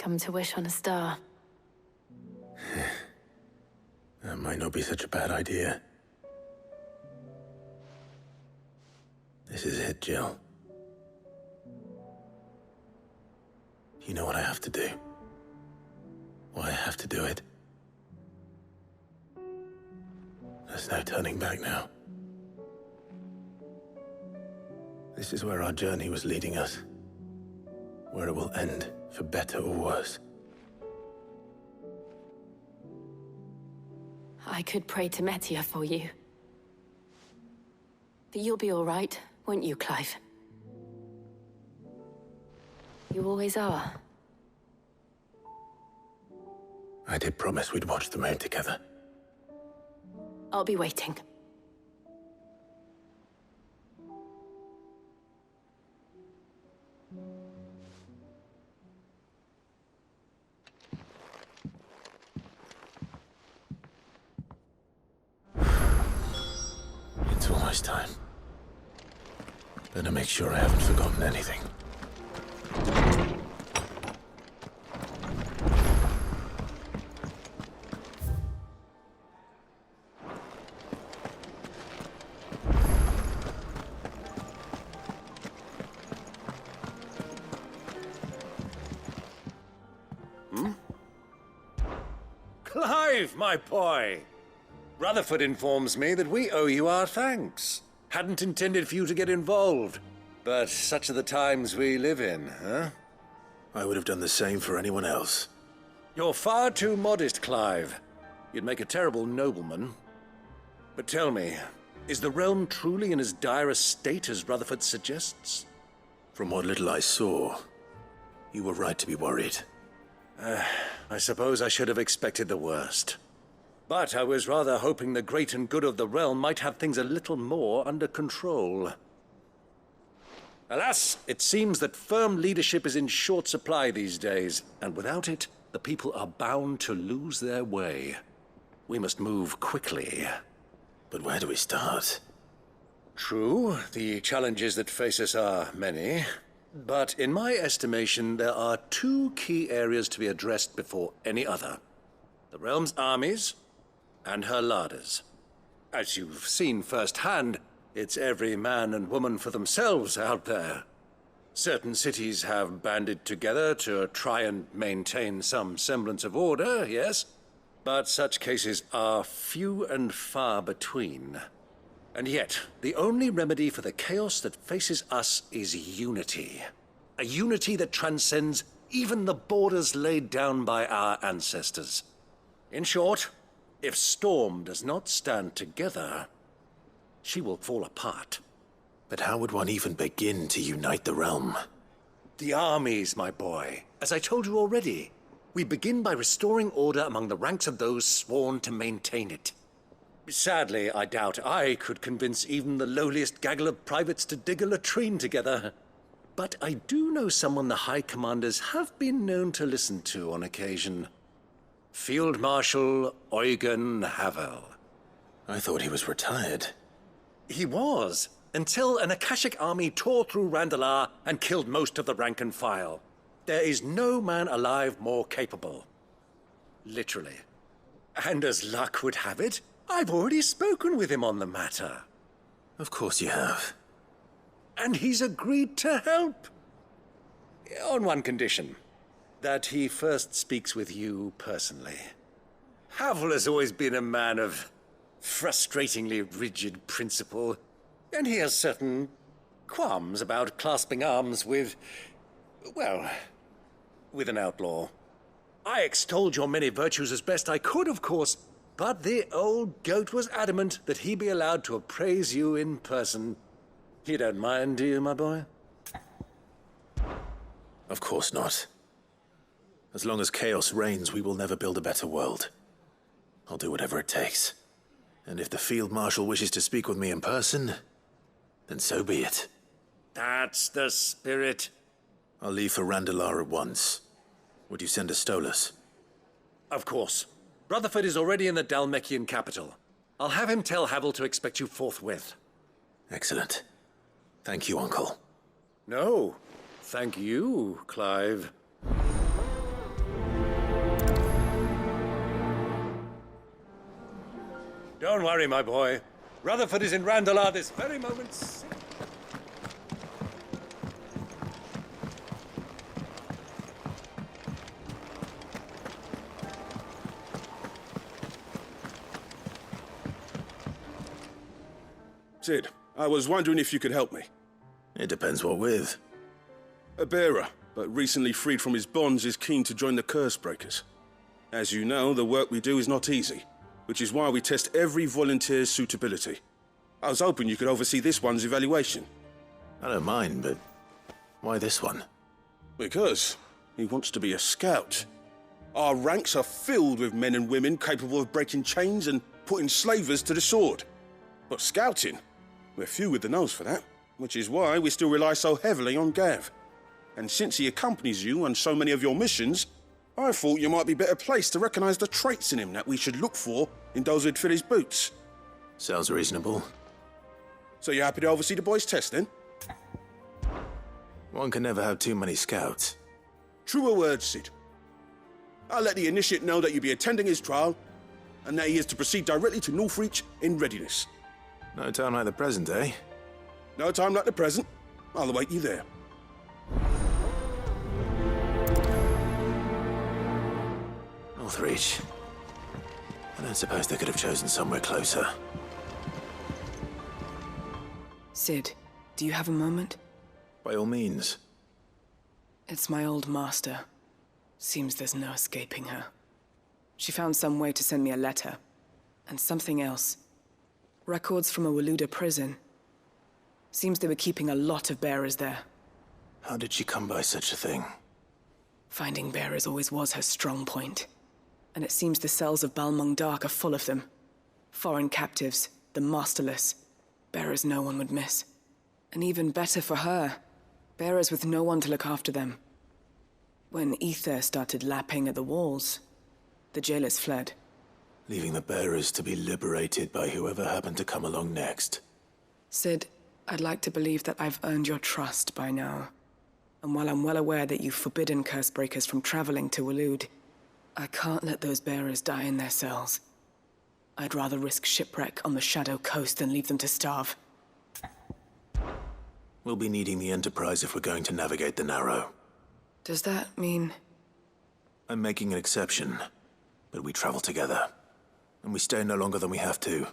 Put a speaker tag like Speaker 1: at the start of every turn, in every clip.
Speaker 1: Come to wish on a star.
Speaker 2: That might not be such a bad idea. This is it, Jill. You know what I have to do. Why I have to do it. There's no turning back now. This is where our journey was leading us. Where it will end, for better or worse.
Speaker 1: I could pray to Metia for you. But you'll be all right, won't you, Clive? You always are.
Speaker 2: I did promise we'd watch the moon together.
Speaker 1: I'll be waiting.
Speaker 2: It's almost time. Better make sure I haven't forgotten anything.
Speaker 3: Clive, my boy! Rutherford informs me that we owe you our thanks. Hadn't intended for you to get involved, but such are the times we live in, huh?
Speaker 2: I would have done the same for anyone else.
Speaker 3: You're far too modest, Clive. You'd make a terrible nobleman. But tell me, is the realm truly in as dire a state as Rutherford suggests?
Speaker 2: From what little I saw, you were right to be worried.
Speaker 3: I suppose I should have expected the worst. But I was rather hoping the great and good of the realm might have things a little more under control. Alas, it seems that firm leadership is in short supply these days, and without it, the people are bound to lose their way. We must move quickly.
Speaker 2: But where do we start?
Speaker 3: True, the challenges that face us are many. But in my estimation, there are two key areas to be addressed before any other. The realm's armies and her larders. As you've seen firsthand, it's every man and woman for themselves out there. Certain cities have banded together to try and maintain some semblance of order, yes, but such cases are few and far between. And yet, the only remedy for the chaos that faces us is unity. A unity that transcends even the borders laid down by our ancestors. In short, if Storm does not stand together, she will fall apart.
Speaker 2: But how would one even begin to unite the realm?
Speaker 3: The armies, my boy. As I told you already, we begin by restoring order among the ranks of those sworn to maintain it. Sadly, I doubt I could convince even the lowliest gaggle of privates to dig a latrine together. But I do know someone the High Commanders have been known to listen to on occasion. Field Marshal Eugen Havel.
Speaker 2: I thought he was retired.
Speaker 3: He was, until an Akashic army tore through Randalar and killed most of the rank and file. There is no man alive more capable. Literally. And as luck would have it, I've already spoken with him on the matter.
Speaker 2: Of course you have.
Speaker 3: And he's agreed to help. On one condition. That he first speaks with you personally. Havel has always been a man of frustratingly rigid principle, and he has certain qualms about clasping arms with, well, with an outlaw. I extolled your many virtues as best I could, of course, but the old goat was adamant that he be allowed to appraise you in person. You don't mind, do you, my boy?
Speaker 2: Of course not. As long as chaos reigns, we will never build a better world. I'll do whatever it takes. And if the Field Marshal wishes to speak with me in person, then so be it.
Speaker 3: That's the spirit.
Speaker 2: I'll leave for Randalar at once. Would you send a Stolas?
Speaker 3: Of course. Rutherford is already in the Dalmekian capital. I'll have him tell Havel to expect you forthwith.
Speaker 2: Excellent. Thank you, Uncle.
Speaker 3: No, thank you, Clive. Don't worry, my boy. Rutherford is in Randalar this very moment.
Speaker 4: Sid, I was wondering if you could help me.
Speaker 2: It depends what with.
Speaker 4: A bearer, but recently freed from his bonds, is keen to join the Curse Breakers. As you know, the work we do is not easy, which is why we test every volunteer's suitability. I was hoping you could oversee this one's evaluation.
Speaker 2: I don't mind, but why this one?
Speaker 4: Because he wants to be a scout. Our ranks are filled with men and women capable of breaking chains and putting slavers to the sword. But scouting? We're few with the nose for that, which is why we still rely so heavily on Gav. And since he accompanies you on so many of your missions, I thought you might be better placed to recognize the traits in him that we should look for in those who'd fill his boots.
Speaker 2: Sounds reasonable.
Speaker 4: So you're happy to oversee the boys' test, then?
Speaker 2: One can never have too many scouts.
Speaker 4: Truer words, Sid. I'll let the initiate know that you'll be attending his trial, and that he is to proceed directly to Northreach in readiness.
Speaker 2: No time like the present, eh?
Speaker 4: No time like the present. I'll await you there.
Speaker 2: Northreach. I don't suppose they could have chosen somewhere closer.
Speaker 5: Sid, do you have a moment?
Speaker 2: By all means.
Speaker 5: It's my old master. Seems there's no escaping her. She found some way to send me a letter. And something else. Records from a Waluda prison. Seems they were keeping a lot of bearers there.
Speaker 2: How did she come by such a thing?
Speaker 5: Finding bearers always was her strong point. And it seems the cells of Balmung Dark are full of them. Foreign captives, the masterless. Bearers no one would miss. And even better for her, bearers with no one to look after them. When ether started lapping at the walls, the jailers fled.
Speaker 2: Leaving the bearers to be liberated by whoever happened to come along next.
Speaker 5: Sid, I'd like to believe that I've earned your trust by now. And while I'm well aware that you've forbidden curse breakers from traveling to Waloed, I can't let those bearers die in their cells. I'd rather risk shipwreck on the Shadow Coast than leave them to starve.
Speaker 2: We'll be needing the Enterprise if we're going to navigate the Narrow.
Speaker 5: Does that mean...
Speaker 2: I'm making an exception, but we travel together. And we stay no longer than we have to.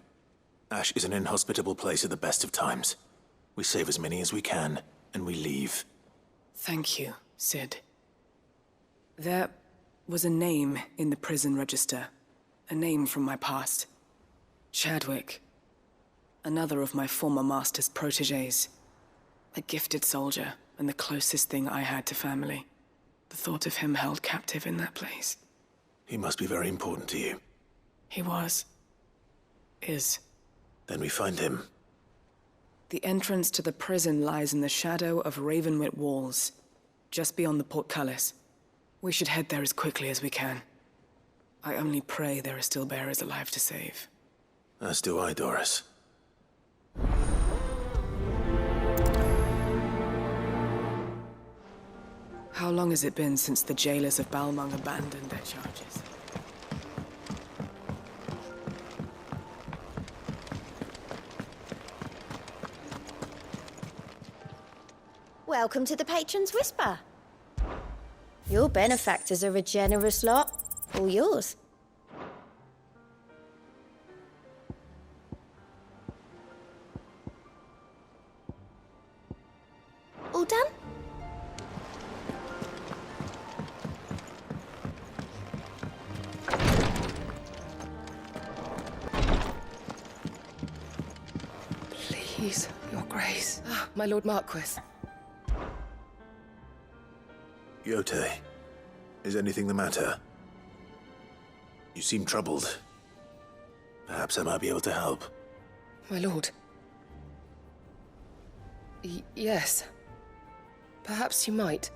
Speaker 2: Ash is an inhospitable place at the best of times. We save as many as we can, and we leave.
Speaker 5: Thank you, Sid. There was a name in the prison register. A name from my past. Chadwick. Another of my former master's protégés. A gifted soldier, and the closest thing I had to family. The thought of him held captive in that place.
Speaker 2: He must be very important to you.
Speaker 5: He was. Is.
Speaker 2: Then we find him.
Speaker 5: The entrance to the prison lies in the shadow of Ravenwit Walls, just beyond the portcullis. We should head there as quickly as we can. I only pray there are still bearers alive to save.
Speaker 2: As do I, Doris.
Speaker 5: How long has it been since the jailers of Balmung abandoned their charges?
Speaker 6: Welcome to the Patron's Whisper. Your benefactors are a generous lot. All yours. All done?
Speaker 7: Please, Your Grace. My Lord Marquis.
Speaker 2: Yote, is anything the matter? You seem troubled. Perhaps I might be able to help.
Speaker 7: My lord. Yes. Perhaps you might.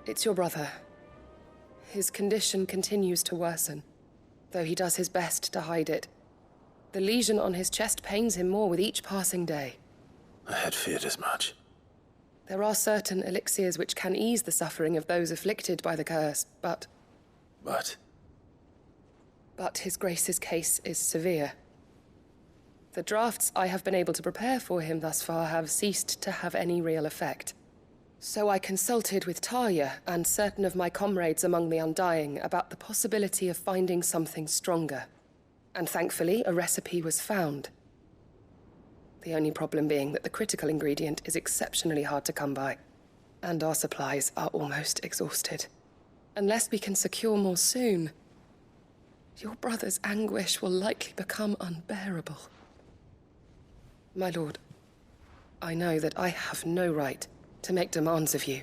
Speaker 7: It's your brother. His condition continues to worsen, though he does his best to hide it. The lesion on his chest pains him more with each passing day.
Speaker 2: I had feared as much.
Speaker 7: There are certain elixirs which can ease the suffering of those afflicted by the curse, but...
Speaker 2: But
Speaker 7: but His Grace's case is severe. The drafts I have been able to prepare for him thus far have ceased to have any real effect. So I consulted with Talia and certain of my comrades among the Undying about the possibility of finding something stronger. And thankfully, a recipe was found. The only problem being that the critical ingredient is exceptionally hard to come by, and our supplies are almost exhausted. Unless we can secure more soon, your brother's anguish will likely become unbearable. My lord, I know that I have no right to make demands of you.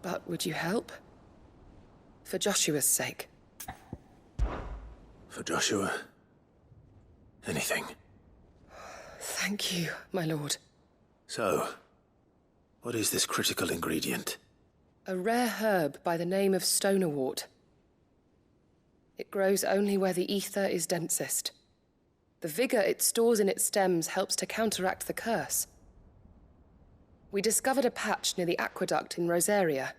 Speaker 7: But would you help? For Joshua's sake.
Speaker 2: For Joshua? Anything.
Speaker 7: Thank you, my lord.
Speaker 2: So, what is this critical ingredient?
Speaker 7: A rare herb by the name of stonerwort. It grows only where the ether is densest. The vigor it stores in its stems helps to counteract the curse. We discovered a patch near the aqueduct in Rosaria.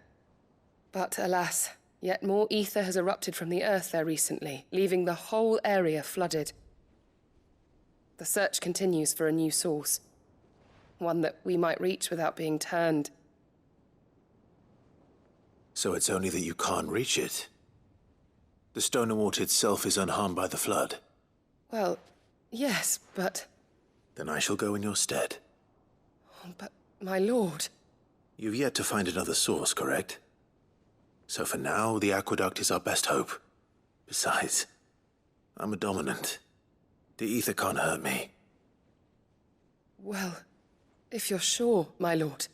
Speaker 7: But alas, yet more ether has erupted from the earth there recently, leaving the whole area flooded. The search continues for a new source. One that we might reach without being turned.
Speaker 2: So it's only that you can't reach it? The stonerwort itself is unharmed by the flood?
Speaker 7: Well, yes, but...
Speaker 2: Then I shall go in your stead.
Speaker 7: But, my lord...
Speaker 2: You've yet to find another source, correct? So for now, the aqueduct is our best hope. Besides, I'm a dominant. The ether can't hurt me.
Speaker 7: Well, if you're sure, my lord.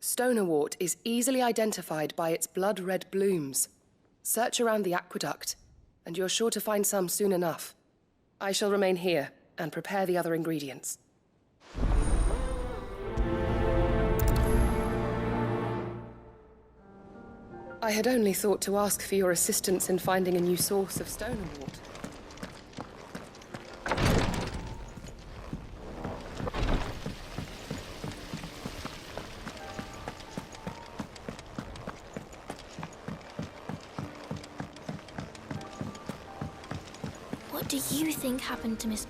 Speaker 7: Stonerwort is easily identified by its blood-red blooms. Search around the aqueduct, and you're sure to find some soon enough. I shall remain here and prepare the other ingredients. I had only thought to ask for your assistance in finding a new source of stonerwort.
Speaker 8: What do you think happened to Miss...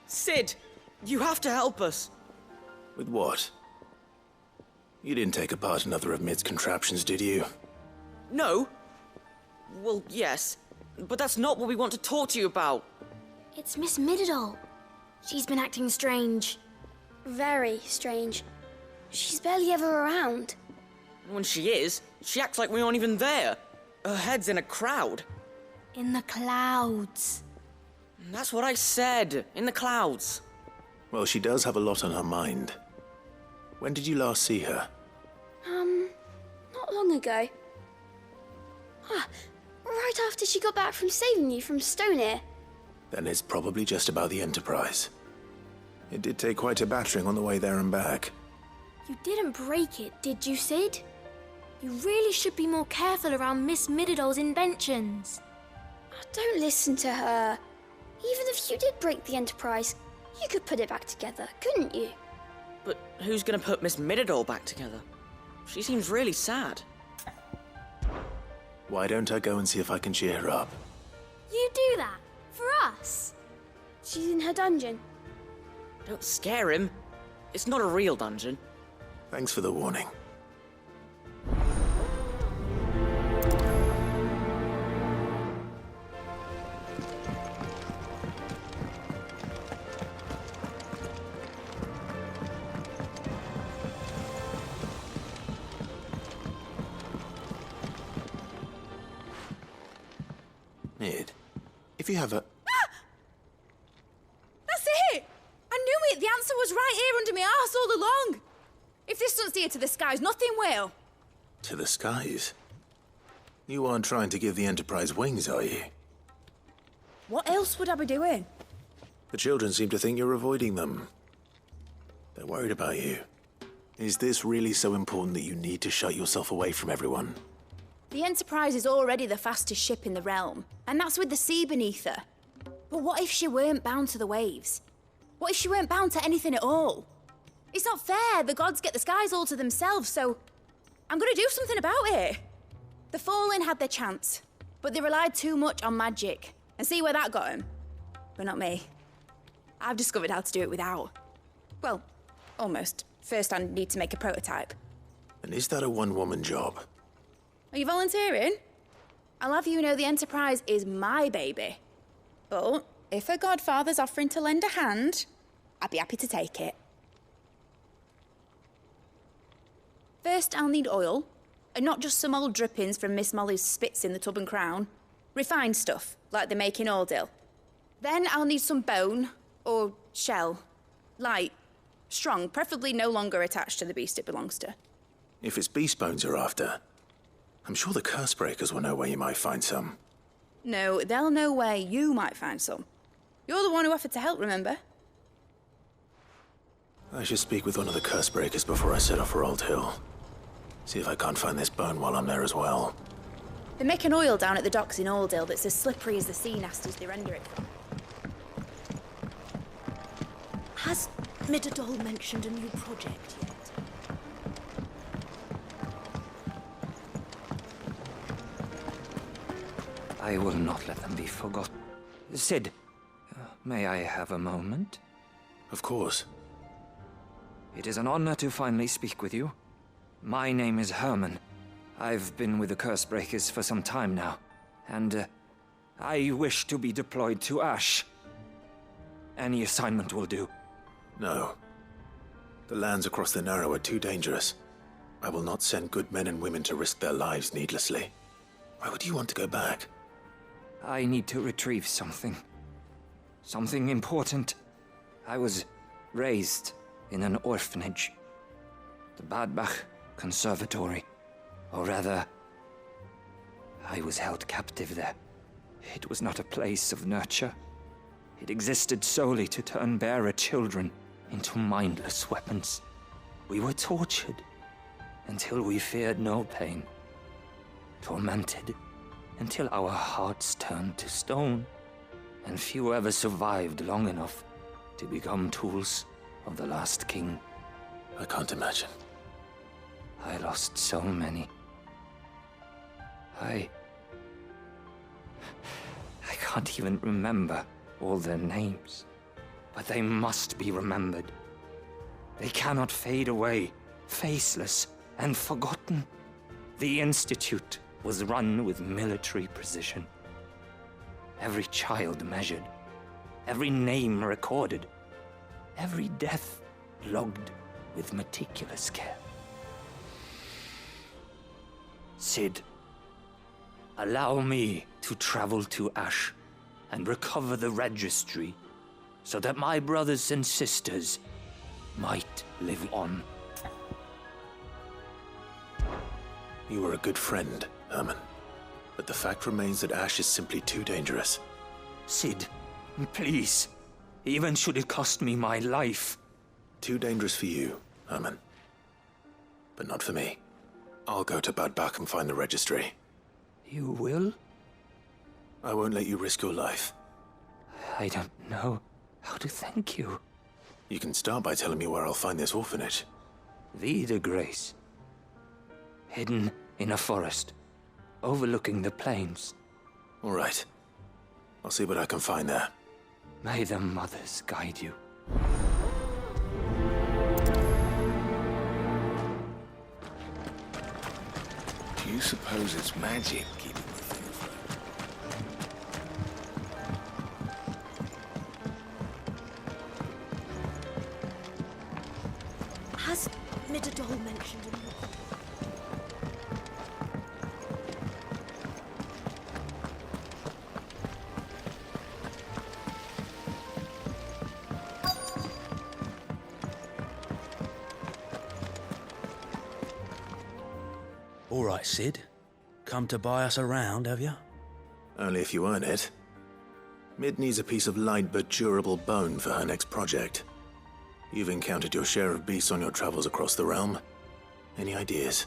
Speaker 9: Sid, you have to help us.
Speaker 2: With what? You didn't take apart another of Mid's contraptions, did you?
Speaker 9: No. Well, yes, but that's not what we want to talk to you about.
Speaker 8: It's Miss Mididol. She's been acting strange. Very strange. She's barely ever around.
Speaker 9: When she is, she acts like we aren't even there. Her head's in a crowd.
Speaker 8: In the clouds.
Speaker 9: That's what I said, in the clouds.
Speaker 2: Well, she does have a lot on her mind. When did you last see her?
Speaker 8: Not long ago. Right after she got back from saving you from Stonear.
Speaker 2: Then it's probably just about the Enterprise. It did take quite a battering on the way there and back.
Speaker 8: You didn't break it, did you, Sid? You really should be more careful around Miss Mididol's inventions. Oh, don't listen to her. Even if you did break the Enterprise, you could put it back together, couldn't you?
Speaker 9: But who's gonna put Miss Mididol back together? She seems really sad.
Speaker 2: Why don't I go and see if I can cheer her up?
Speaker 8: You do that? For us? She's in her dungeon.
Speaker 9: Don't scare him. It's not a real dungeon.
Speaker 2: Thanks for the warning. Mid, if you have a...
Speaker 10: That's it! I knew it! The answer was right here under my arse all along! If this doesn't steer to the skies, nothing will.
Speaker 2: To the skies? You aren't trying to give the Enterprise wings, are you?
Speaker 10: What else would I be doing?
Speaker 2: The children seem to think you're avoiding them. They're worried about you. Is this really so important that you need to shut yourself away from everyone?
Speaker 10: The Enterprise is already the fastest ship in the realm, and that's with the sea beneath her. But what if she weren't bound to the waves? What if she weren't bound to anything at all? It's not fair. The gods get the skies all to themselves, so I'm gonna do something about it. The Fallen had their chance, but they relied too much on magic. And see where that got them? But not me. I've discovered how to do it without. Well, almost. First, I need to make a prototype.
Speaker 2: And is that a one-woman job?
Speaker 10: Are you volunteering? I'll have you know the Enterprise is my baby. But if a godfather's offering to lend a hand, I'd be happy to take it. First, I'll need oil, and not just some old drippings from Miss Molly's spits in the Tub and Crown. Refined stuff, like they make in Ordill. Then I'll need some bone, or shell. Light, strong, preferably no longer attached to the beast it belongs to.
Speaker 2: If it's beast bones you're after, I'm sure the curse breakers will know where you might find some.
Speaker 10: No, they'll know where you might find some. You're the one who offered to help, remember?
Speaker 2: I should speak with one of the curse breakers before I set off for Old Hill. See if I can't find this bone while I'm there as well.
Speaker 10: They make an oil down at the docks in Ordill that's as slippery as the sea nasties they render it from.
Speaker 1: Has Midadol mentioned a new project yet?
Speaker 11: I will not let them be forgotten. Sid, may I have a moment?
Speaker 2: Of course.
Speaker 11: It is an honor to finally speak with you. My name is Herman. I've been with the Cursebreakers for some time now, and I wish to be deployed to Ash. Any assignment will do.
Speaker 2: No. The lands across the Narrow are too dangerous. I will not send good men and women to risk their lives needlessly. Why would you want to go back?
Speaker 11: I need to retrieve something. Something important. I was raised in an orphanage. The Badbach Conservatory. Or rather, I was held captive there. It was not a place of nurture. It existed solely to turn bearer children into mindless weapons. We were tortured until we feared no pain. Tormented until our hearts turned to stone. And few ever survived long enough to become tools of the last king.
Speaker 2: I can't imagine.
Speaker 11: I lost so many. I can't even remember all their names. But they must be remembered. They cannot fade away, faceless and forgotten. The Institute was run with military precision. Every child measured, every name recorded, every death logged with meticulous care. Sid, allow me to travel to Ash and recover the registry so that my brothers and sisters might live on.
Speaker 2: You were a good friend, Herman. But the fact remains that Ash is simply too dangerous.
Speaker 11: Sid, please. Even should it cost me my life.
Speaker 2: Too dangerous for you, Herman. But not for me. I'll go to Badbach and find the registry.
Speaker 11: You will?
Speaker 2: I won't let you risk your life.
Speaker 11: I don't know how to thank you.
Speaker 2: You can start by telling me where I'll find this orphanage.
Speaker 11: Vida Grace. Hidden in a forest, overlooking the plains.
Speaker 2: All right. I'll see what I can find there.
Speaker 11: May the mothers guide you.
Speaker 12: Do you suppose it's magic keeping the thing afloat?
Speaker 1: Has Midadol mentioned a new...
Speaker 13: All right, Sid. Come to buy us around, have you?
Speaker 2: Only if you earn it. Mid needs a piece of light but durable bone for her next project. You've encountered your share of beasts on your travels across the realm. Any ideas?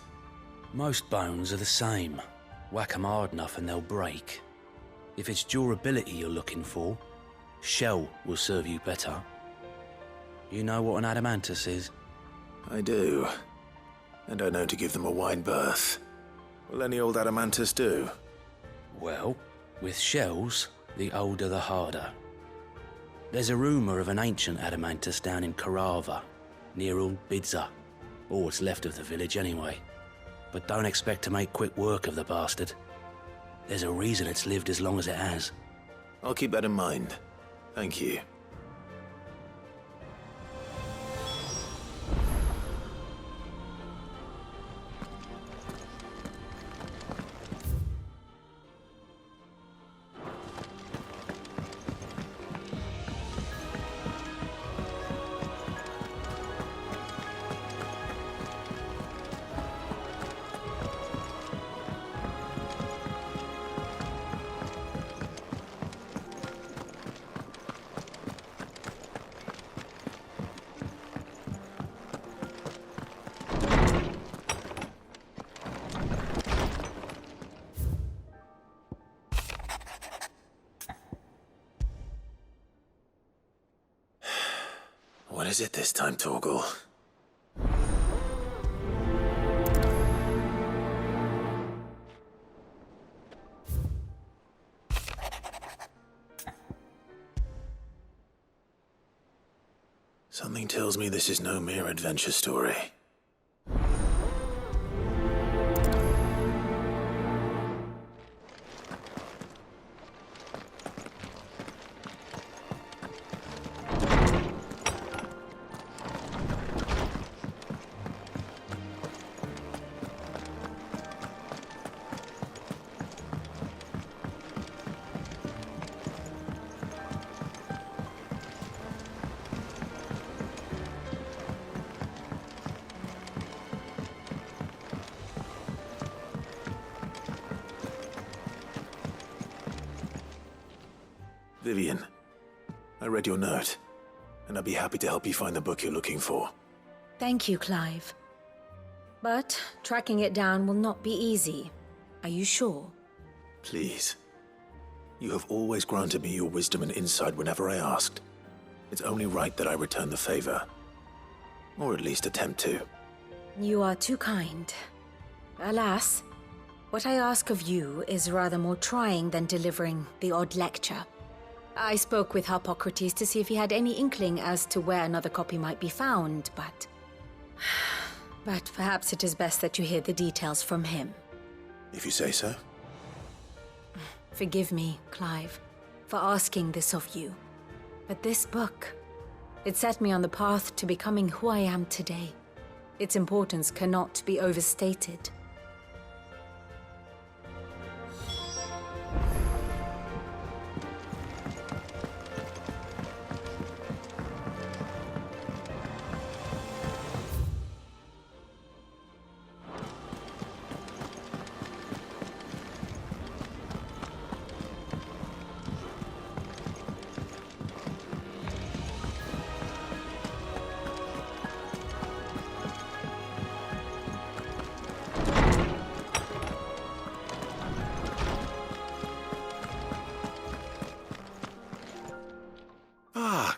Speaker 13: Most bones are the same. Whack 'em hard enough and they'll break. If it's durability you're looking for, shell will serve you better. You know what an adamantus is?
Speaker 2: I do. and are known to give them a wide berth. Will any old adamantus do?
Speaker 13: Well, with shells, the older the harder. There's a rumour of an ancient adamantus down in Karava, near Old Bidza, or what's left of the village anyway. But don't expect to make quick work of the bastard. There's a reason it's lived as long as it has.
Speaker 2: I'll keep that in mind. Thank you. What is it this time, Torgal? Something tells me this is no mere adventure story. Vivian, I read your note, and I'd be happy to help you find the book you're looking for.
Speaker 14: Thank you, Clive. But tracking it down will not be easy. Are you sure?
Speaker 2: Please. You have always granted me your wisdom and insight whenever I asked. It's only right that I return the favor. Or at least attempt to.
Speaker 14: You are too kind. Alas, what I ask of you is rather more trying than delivering the odd lecture. I spoke with Hippocrates to see if he had any inkling as to where another copy might be found, but perhaps it is best that you hear the details from him.
Speaker 2: If you say so.
Speaker 14: Forgive me, Clive, for asking this of you. But this book, it set me on the path to becoming who I am today. Its importance cannot be overstated.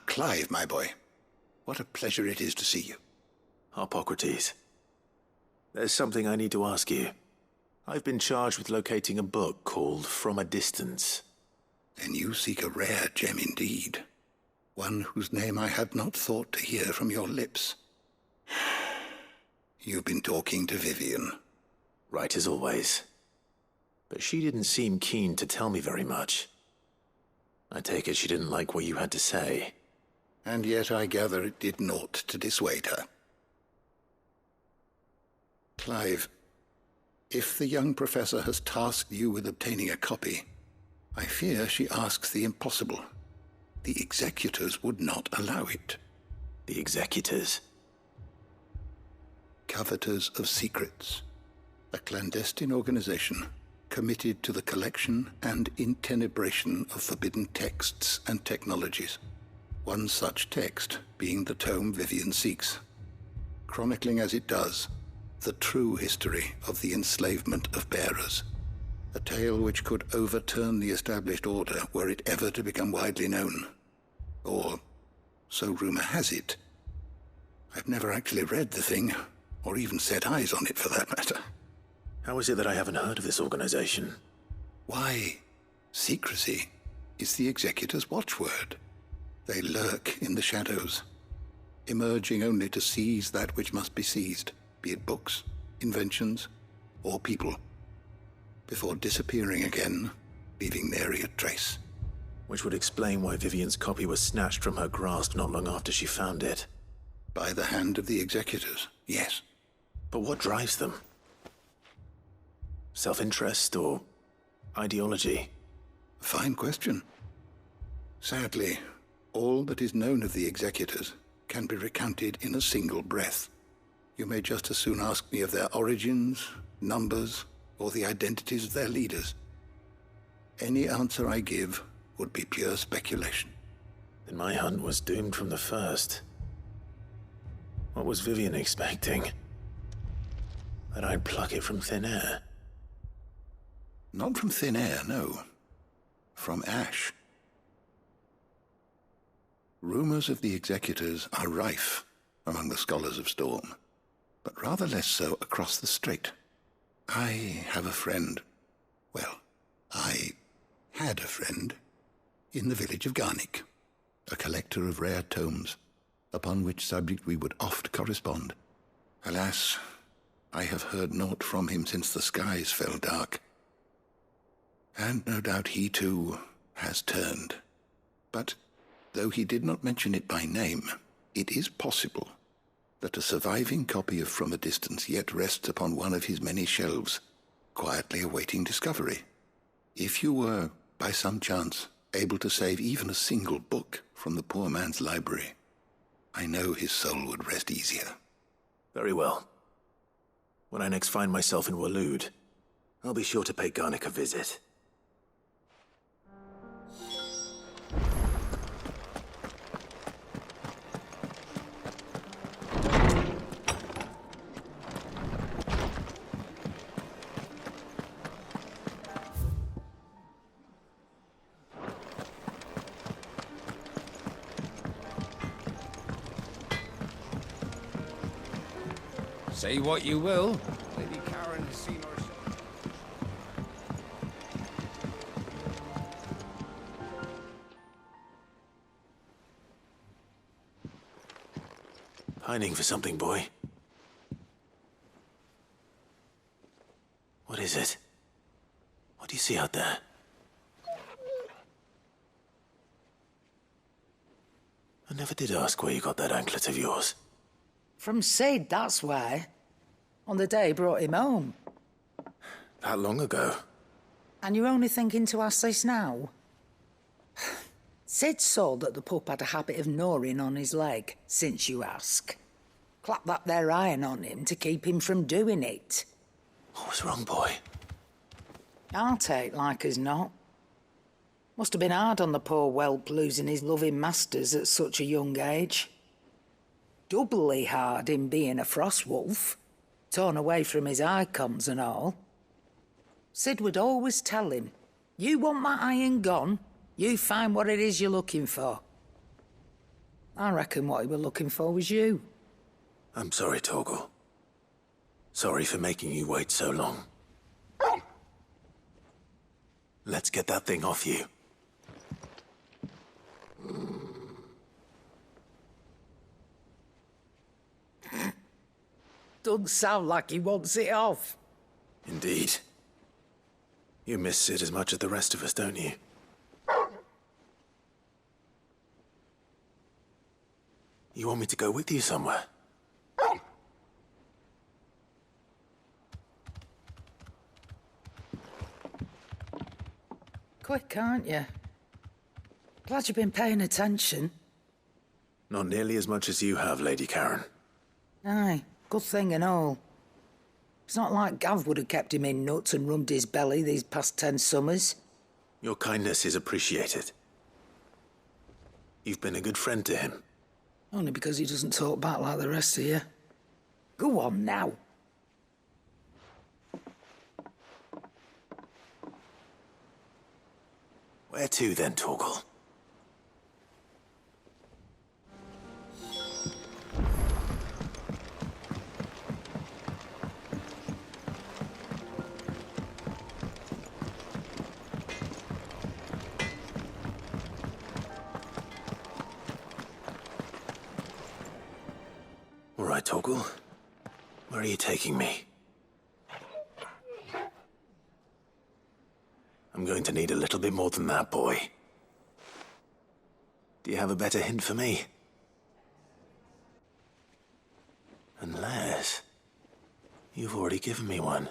Speaker 15: Clive, my boy. What a pleasure it is to see you.
Speaker 2: Hippocrates. There's something I need to ask you. I've been charged with locating a book called From a Distance.
Speaker 15: Then you seek a rare gem indeed. One whose name I had not thought to hear from your lips. You've been talking to Vivian.
Speaker 2: Right as always. But she didn't seem keen to tell me very much. I take it she didn't like what you had to say.
Speaker 15: And yet I gather it did naught to dissuade her. Clive, if the young professor has tasked you with obtaining a copy, I fear she asks the impossible. The executors would not allow it.
Speaker 2: The executors?
Speaker 15: Coveters of Secrets, a clandestine organization committed to the collection and intenebration of forbidden texts and technologies. One such text being the tome Vivian seeks, chronicling as it does the true history of the enslavement of bearers, a tale which could overturn the established order were it ever to become widely known. Or, so rumor has it. I've never actually read the thing, or even set eyes on it for that matter.
Speaker 2: How is it that I haven't heard of this organization?
Speaker 15: Why, secrecy is the Executor's watchword. They lurk in the shadows, emerging only to seize that which must be seized, be it books, inventions, or people, before disappearing again, leaving nary a trace.
Speaker 2: Which would explain why Vivian's copy was snatched from her grasp not long after she found it.
Speaker 15: By the hand of the Executors, yes.
Speaker 2: But what drives them? Self-interest or ideology?
Speaker 15: A fine question. Sadly, all that is known of the Executors can be recounted in a single breath. You may just as soon ask me of their origins, numbers, or the identities of their leaders. Any answer I give would be pure speculation.
Speaker 2: Then my hunt was doomed from the first. What was Vivian expecting? That I'd pluck it from thin air?
Speaker 15: Not from thin air, no. From ash. Rumors of the Executors are rife among the scholars of Storm, but rather less so across the strait. I have a friend. Well, I had a friend in the village of Garnick, a collector of rare tomes, upon which subject we would oft correspond. Alas, I have heard naught from him since the skies fell dark. And no doubt he too has turned. But though he did not mention it by name, it is possible that a surviving copy of From a Distance yet rests upon one of his many shelves, quietly awaiting discovery. If you were, by some chance, able to save even a single book from the poor man's library, I know his soul would rest easier.
Speaker 2: Very well. When I next find myself in Waloed, I'll be sure to pay Garnick a visit.
Speaker 12: Say what you will, Lady Karen has seen herself.
Speaker 2: Pining for something, boy. What is it? What do you see out there? I never did ask where you got that anklet of yours.
Speaker 16: From Sid, that's why. On the day he brought him home.
Speaker 2: That long ago?
Speaker 16: And you're only thinking to ask this now? Sid saw that the pup had a habit of gnawing on his leg, since you ask. Clap that there iron on him to keep him from doing it.
Speaker 2: What was wrong, boy?
Speaker 16: I'll take like as not. Must have been hard on the poor whelp losing his loving masters at such a young age. Doubly hard in being a frost wolf, torn away from his icons and all. Sid would always tell him, you want my iron gone, you find what it is you're looking for. I reckon what he was looking for was you.
Speaker 2: I'm sorry, Torgal. Sorry for making you wait so long. Let's get that thing off you.
Speaker 16: Doesn't sound like he wants it off.
Speaker 2: Indeed. You miss Sid as much as the rest of us, don't you? You want me to go with you somewhere?
Speaker 16: Quick, aren't you? Glad you've been paying attention.
Speaker 2: Not nearly as much as you have, Lady Karen.
Speaker 16: Aye, good thing and all. It's not like Gav would have kept him in nuts and rubbed his belly these past 10 summers.
Speaker 2: Your kindness is appreciated. You've been a good friend to him.
Speaker 16: Only because he doesn't talk back like the rest of you. Go on now.
Speaker 2: Where to then, Torgal? right, Torgal. Where are you taking me? I'm going to need a little bit more than that, boy. Do you have a better hint for me? Unless... you've already given me one.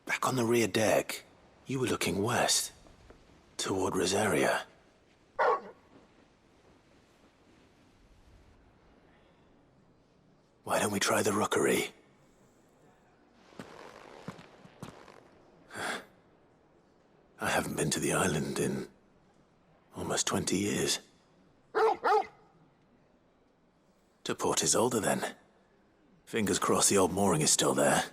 Speaker 2: Back on the rear deck, you were looking west, toward Rosaria. Why don't we try the rookery? I haven't been to the island in almost 20 years. To Port Isolde, then. Fingers crossed the old mooring is still there.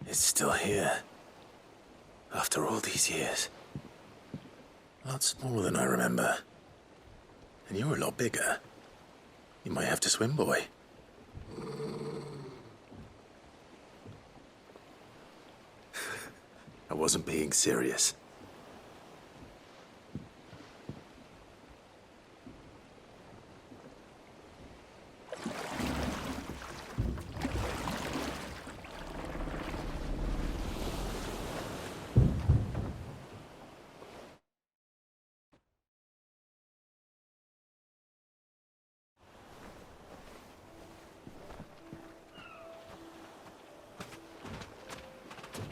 Speaker 2: It's still here. After all these years. A lot smaller than I remember. And you're a lot bigger. You might have to swim, boy. I wasn't being serious.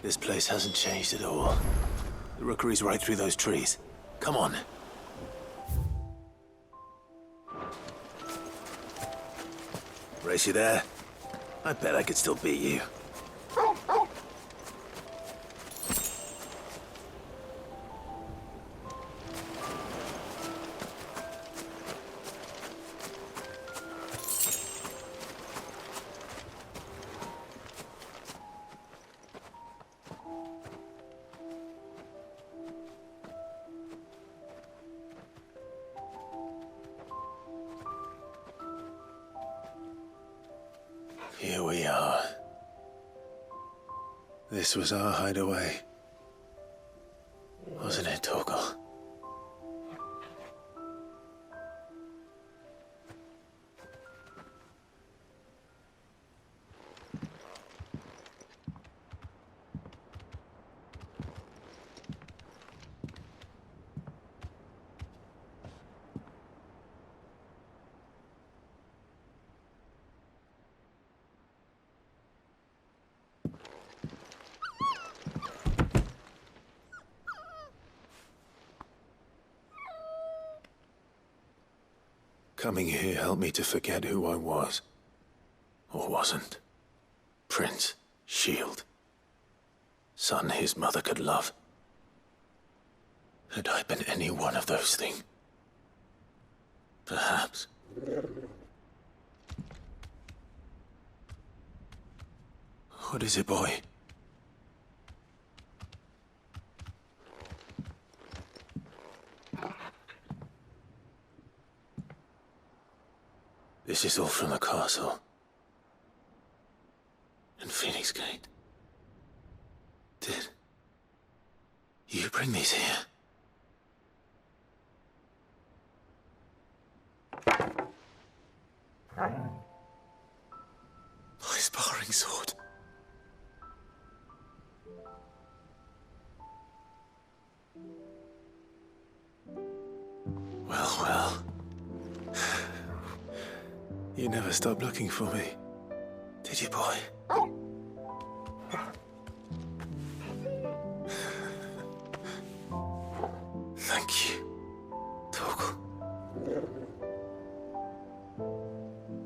Speaker 2: This place hasn't changed at all. The rookery's right through those trees. Come on. Race you there? I bet I could still beat you. Here we are. This was our hideaway. Wasn't it, Torgal? Coming here helped me to forget who I was. Or wasn't. Prince, shield. Son his mother could love. Had I been any one of those things? Perhaps. What is it, boy? This is all from the castle. And Phoenix Gate. Did you bring these here? My sparring sword. Well, well. You never stopped looking for me, did you, boy? Thank you, Torgal,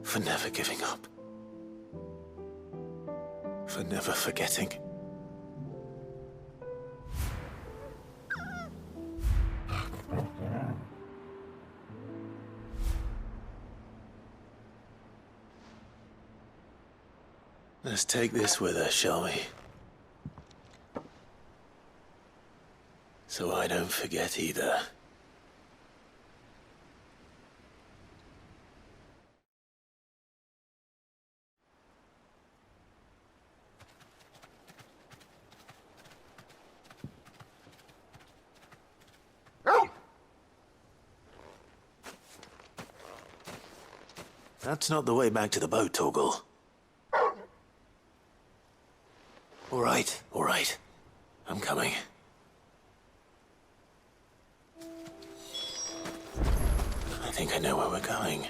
Speaker 2: for never giving up, for never forgetting. Let's take this with us, shall we? So I don't forget either. That's not the way back to the boat, Torgal. All right. I'm coming. I think I know where we're going.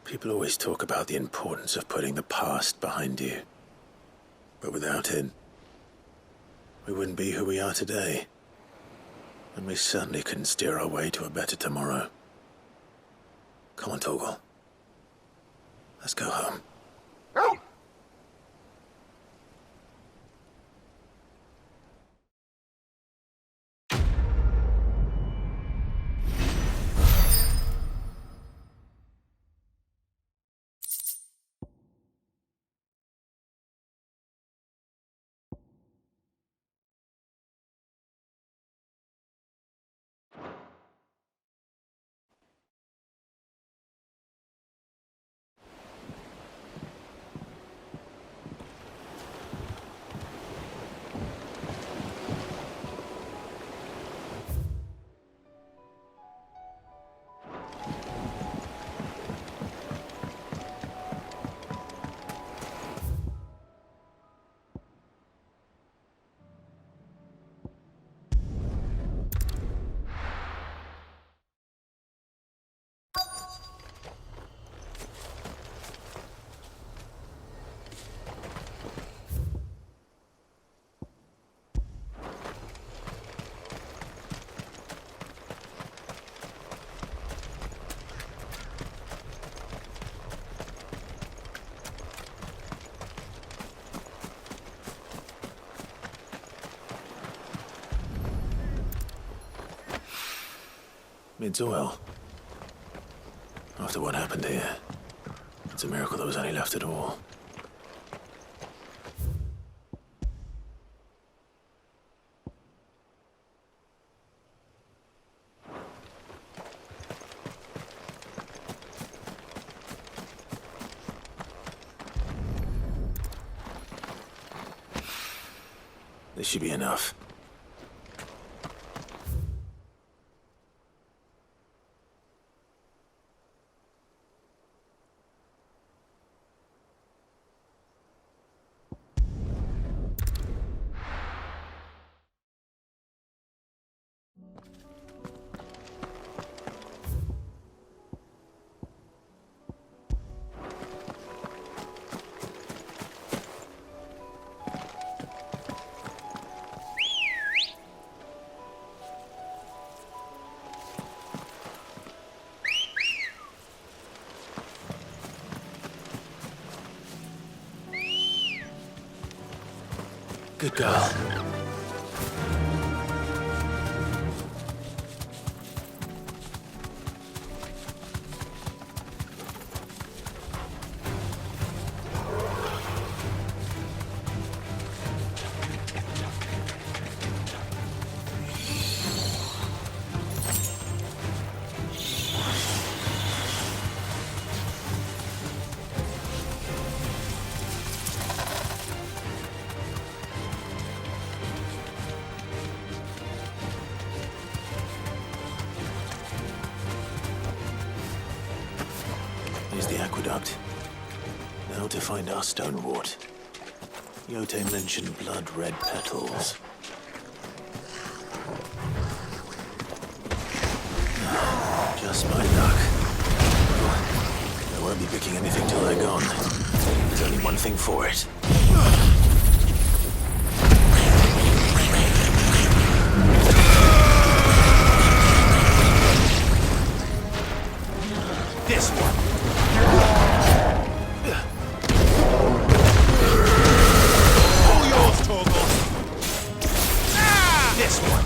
Speaker 2: People always talk about the importance of putting the past behind you. But without it, we wouldn't be who we are today. And we certainly couldn't steer our way to a better tomorrow. Come on, Torgal. Let's go home. It's oil. After what happened here, it's a miracle there was any left at all. This should be enough. Good girl. aqueduct. Now to find our stone wart. Yote mentioned blood-red petals. Just my luck. I won't be picking anything till they're gone. There's only one thing for it. This one. All yours, Torgal. This one.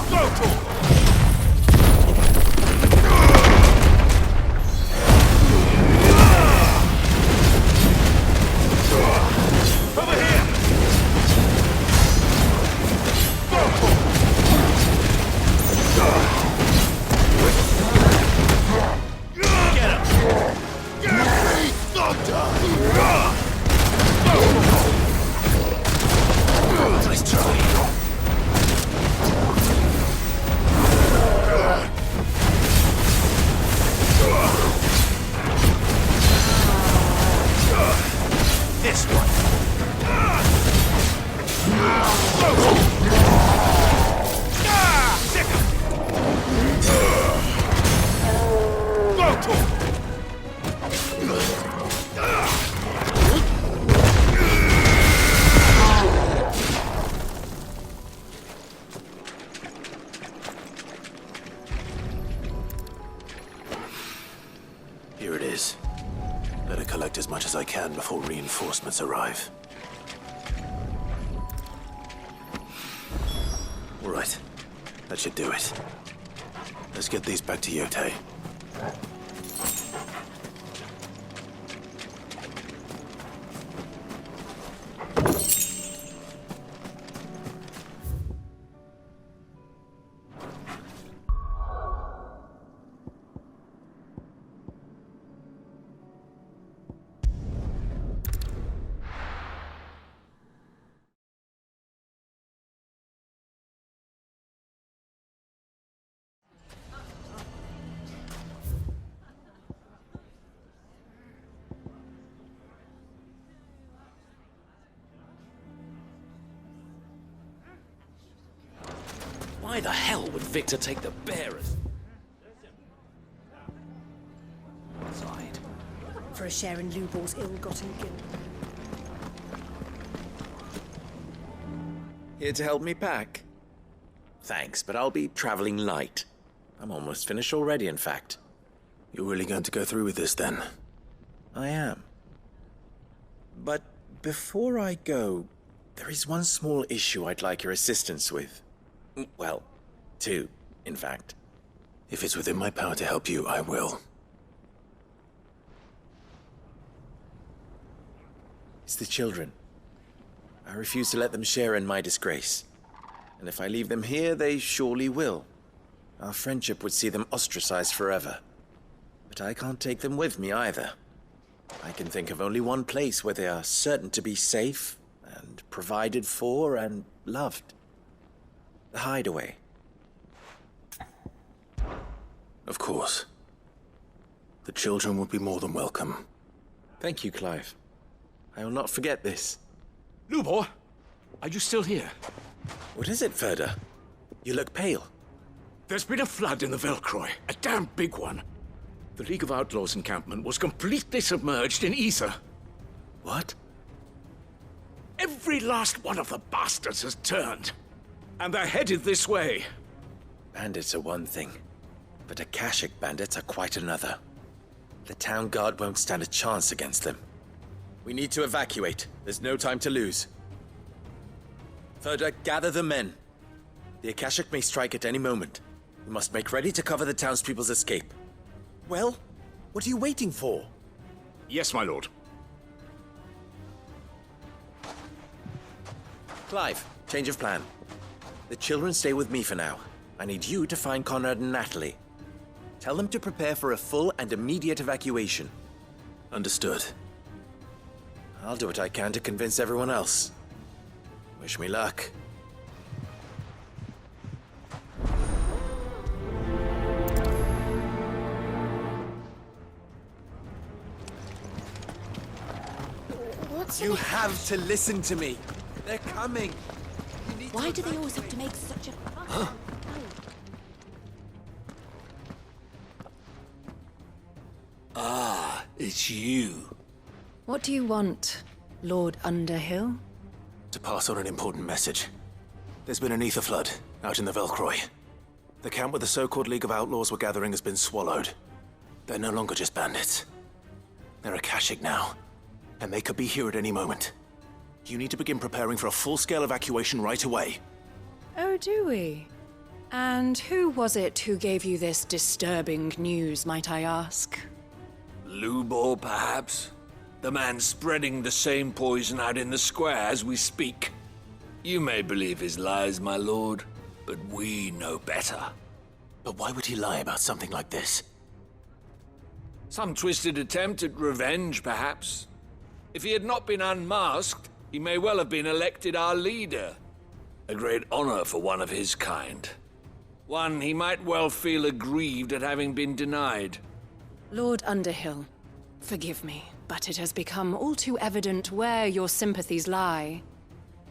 Speaker 2: Go, Torgal. Over here! Get him! Nice try. This one. Here it is. Better collect as much as I can before reinforcements arrive. All right. That should do it. Let's get these back to Yote.
Speaker 13: Why the hell would Victor take the bearers? Side.
Speaker 1: For a share in Lubor's ill-gotten guilt.
Speaker 17: Here to help me pack? Thanks, but I'll be traveling light. I'm almost finished already, in fact.
Speaker 2: You're really going to go through with this, then?
Speaker 17: I am. But before I go, there is one small issue I'd like your assistance with. Well, two, in fact.
Speaker 2: If it's within my power to help you, I will.
Speaker 17: It's the children. I refuse to let them share in my disgrace. And if I leave them here, they surely will. Our friendship would see them ostracized forever. But I can't take them with me either. I can think of only one place where they are certain to be safe and provided for and loved. The hideaway.
Speaker 2: Of course. The children would be more than welcome.
Speaker 17: Thank you, Clive. I will not forget this.
Speaker 18: Lubor, are you still here?
Speaker 17: What is it, Ferda? You look pale.
Speaker 18: There's been a flood in the Velcroy, a damn big one. The League of Outlaws encampment was completely submerged in ether.
Speaker 17: What?
Speaker 18: Every last one of the bastards has turned. And they're headed this way.
Speaker 17: Bandits are one thing, but Akashic bandits are quite another. The town guard won't stand a chance against them. We need to evacuate. There's no time to lose. Ferda, gather the men. The Akashic may strike at any moment. We must make ready to cover the townspeople's escape. Well, what are you waiting for?
Speaker 18: Yes, my lord.
Speaker 17: Clive, change of plan. The children stay with me for now. I need you to find Conrad and Natalie. Tell them to prepare for a full and immediate evacuation.
Speaker 2: Understood.
Speaker 17: I'll do what I can to convince everyone else.
Speaker 2: Wish me luck.
Speaker 17: You have to listen to me. They're coming.
Speaker 1: Why do they always have to make such a fuss?
Speaker 18: Ah, it's you.
Speaker 14: What do you want, Lord Underhill?
Speaker 2: To pass on an important message. There's been an ether flood out in the Velcroy. The camp where the so-called League of Outlaws were gathering has been swallowed. They're no longer just bandits. They're Akashic now, and they could be here at any moment. You need to begin preparing for a full-scale evacuation right away.
Speaker 14: Oh, do we? And who was it who gave you this disturbing news, might I ask?
Speaker 18: Lubor, perhaps? The man spreading the same poison out in the square as we speak. You may believe his lies, my lord, but we know better.
Speaker 2: But why would he lie about something like this?
Speaker 18: Some twisted attempt at revenge, perhaps. If he had not been unmasked, he may well have been elected our leader. A great honor for one of his kind. One he might well feel aggrieved at having been denied.
Speaker 14: Lord Underhill, forgive me, but it has become all too evident where your sympathies lie.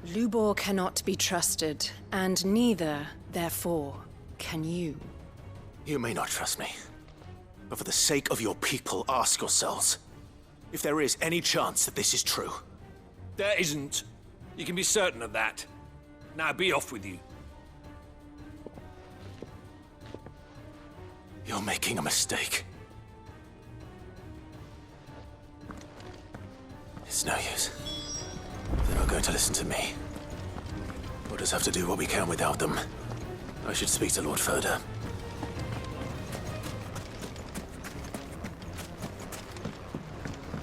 Speaker 14: Lubor cannot be trusted, and neither, therefore, can you.
Speaker 2: You may not trust me, but for the sake of your people, ask yourselves if there is any chance that this is true.
Speaker 18: There isn't. You can be certain of that. Now be off with you.
Speaker 2: You're making a mistake. It's no use. They're not going to listen to me. We'll just have to do what we can without them. I should speak to Lord Furder.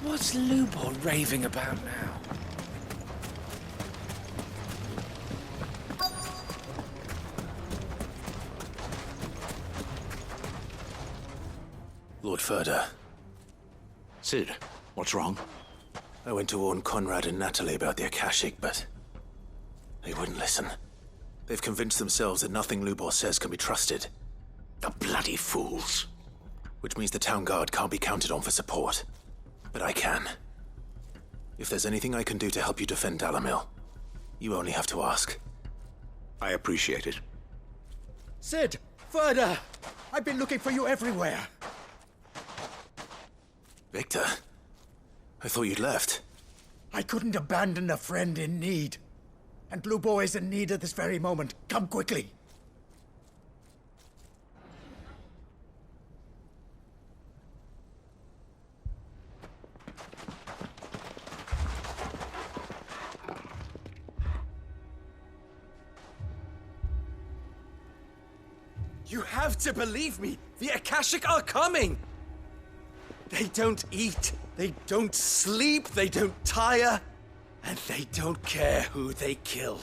Speaker 13: What's Lubor raving about now?
Speaker 2: Lord Furder.
Speaker 18: Sid, what's wrong?
Speaker 2: I went to warn Conrad and Natalie about the Akashic, but they wouldn't listen. They've convinced themselves that nothing Lubor says can be trusted.
Speaker 18: The bloody fools.
Speaker 2: Which means the town guard can't be counted on for support. But I can. If there's anything I can do to help you defend Dalamil, you only have to ask.
Speaker 18: I appreciate it.
Speaker 19: Sid! Further! I've been looking for you everywhere.
Speaker 2: Victor? I thought you'd left.
Speaker 19: I couldn't abandon a friend in need. And Lubor is in need at this very moment. Come quickly.
Speaker 17: You have to believe me! The Akashic are coming! They don't eat, they don't sleep, they don't tire, and they don't care who they kill.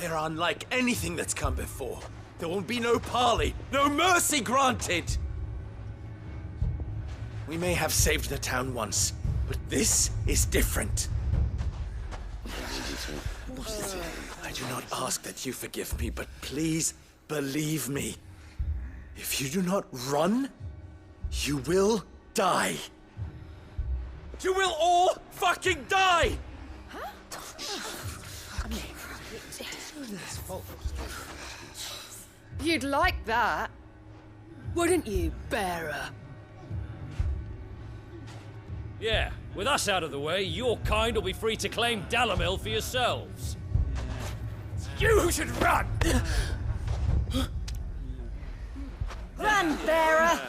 Speaker 17: They're unlike anything that's come before. There will be no parley, no mercy granted! We may have saved the town once, but this is different. I do not ask that you forgive me, but please believe me. If you do not run, you will die. You will all fucking die!
Speaker 7: You'd like that, wouldn't you, bearer?
Speaker 20: Yeah, with us out of the way, your kind will be free to claim Dalamil for yourselves.
Speaker 19: You who should run!
Speaker 6: Run, bearer!